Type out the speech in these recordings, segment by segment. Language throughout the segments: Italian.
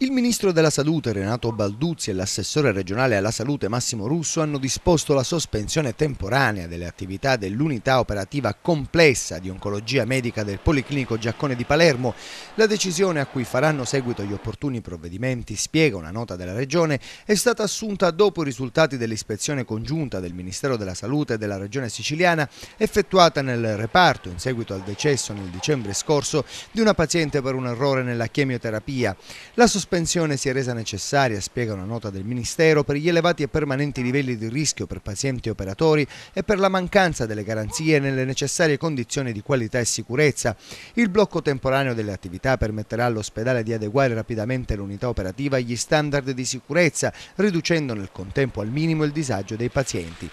Il ministro della Salute Renato Balduzzi e l'assessore regionale alla salute Massimo Russo hanno disposto la sospensione temporanea delle attività dell'unità operativa complessa di oncologia medica del Policlinico Giaccone di Palermo. La decisione, a cui faranno seguito gli opportuni provvedimenti, spiega una nota della Regione, è stata assunta dopo i risultati dell'ispezione congiunta del Ministero della Salute e della Regione Siciliana effettuata nel reparto in seguito al decesso nel dicembre scorso di una paziente per un errore nella chemioterapia. La sospensione si è resa necessaria, spiega una nota del Ministero, per gli elevati e permanenti livelli di rischio per pazienti e operatori e per la mancanza delle garanzie nelle necessarie condizioni di qualità e sicurezza. Il blocco temporaneo delle attività permetterà all'ospedale di adeguare rapidamente l'unità operativa agli standard di sicurezza, riducendo nel contempo al minimo il disagio dei pazienti.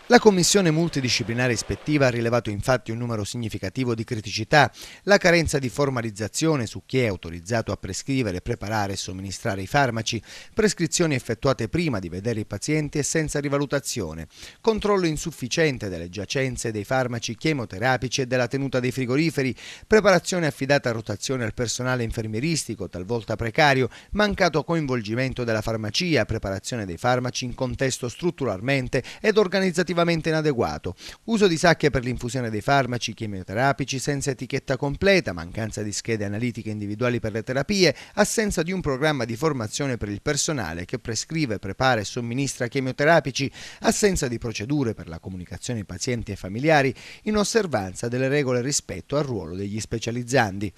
La commissione multidisciplinare ispettiva ha rilevato infatti un numero significativo di criticità: la carenza di formalizzazione su chi è autorizzato a prescrivere, preparare e somministrare i farmaci, prescrizioni effettuate prima di vedere i pazienti e senza rivalutazione, controllo insufficiente delle giacenze dei farmaci chemoterapici e della tenuta dei frigoriferi, preparazione affidata a rotazione al personale infermieristico, talvolta precario, mancato coinvolgimento della farmacia, preparazione dei farmaci in contesto strutturalmente ed organizzativamente inadeguato, uso di sacche per l'infusione dei farmaci chemioterapici senza etichetta completa, mancanza di schede analitiche individuali per le terapie, assenza di un programma di formazione per il personale che prescrive, prepara e somministra chemioterapici, assenza di procedure per la comunicazione ai pazienti e familiari, in osservanza delle regole rispetto al ruolo degli specializzandi.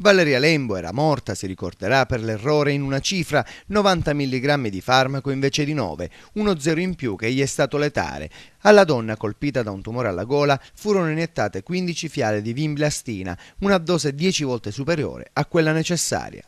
Valeria Lembo era morta, si ricorderà, per l'errore in una cifra: 90 mg di farmaco invece di 9, uno zero in più che gli è stato letale. Alla donna, colpita da un tumore alla gola, furono iniettate 15 fiale di vinblastina, una dose 10 volte superiore a quella necessaria.